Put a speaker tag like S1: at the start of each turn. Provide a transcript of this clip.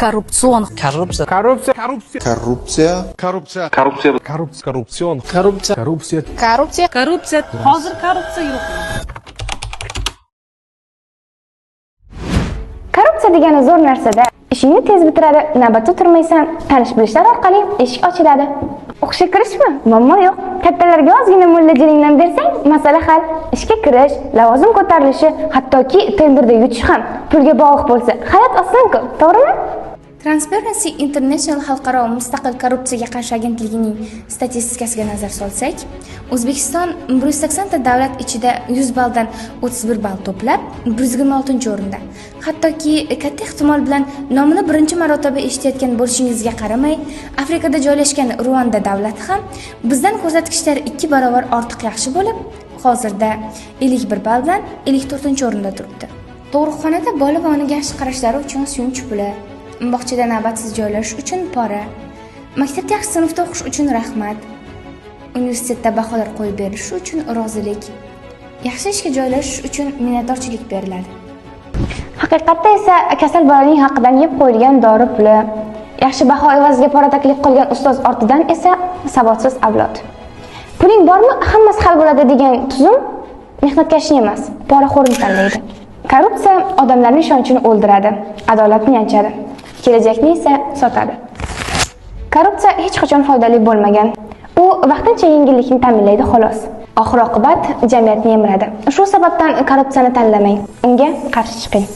S1: Коррупцион.
S2: Korrupsiya.
S3: Korrupsiya.
S4: Korrupsiya.
S3: Korrupsiya.
S4: Korrupsiya.
S3: Korrupsion.
S2: Korrupsiya.
S3: Korrupsiya.
S1: Korrupsiya. Korrupsiya. Hozir korrupsiya yo'q.
S5: Korrupsiya degani zo'r narsada. Ishingni tez bitiradi, navbatda turmaysan, tanish-bilishlar orqali eshik ochiladi. O'qishga kirishmi? Muammo yo'q. Kattalarga ozgina mo'ljalingdan bersang, masala hal. Ishga kirish, lavozim ko'tarilishi, hattoki tenderda yutish ham pulga bog'liq bo'lsa, hayot oson-ku, to'g'rimi?
S6: Transparency International xalqaro mustaqil korrupsiyaga qarshi agentligining statistikasiga nazar solsak, O'zbekiston 180 ta davlat ichida 100 balldan 31 ball to'plab 126-o'rinda. Hattoki katta ehtimol bilan nomini birinchi marotaba eshitayotgan bo'lishingizga qaramay, Afrikada joylashgan Ruanda davlati ham bizdan ko'rsatkichlari 2 barobar ortiq yaxshi bo'lib, hozirda 51 ball bilan 54-o'rinda turibdi. Tug'ruqxonada bola va onaga yaxshi qarashlari uchun shuncha puli, bog'chada navbatsiz joylashish uchun pora, maktabda yaxshi sinfda o'qish uchun rahmat, universitetda baholar qo'yib berish uchun rozilik, yaxshi ishga joylashish uchun minnatdorchilik beriladi.
S5: Haqiqatda esa kasal bolaning haqidan yeb qo'yilgan dori puli, yaxshi baho evaziga pora taklif qilgan ustoz ortidan esa savodsiz avlod. Puling bormi, hammasi hal bo'ladi degan tuzum mehnatkashni emas, poraxo'rni tanlaydi. Korrupsiya odamlarning ishonchini o'ldiradi, adolatni yanchadi, kelajakni esa sotadi. Korrupsiya hech qachon foydali bo'lmagan. U vaqtincha yengillikni ta'minlaydi xolos. Oxir-oqibat jamiyatni yemiradi. Shu sababdan korrupsiyani tanlamang, unga qarshi chiqing.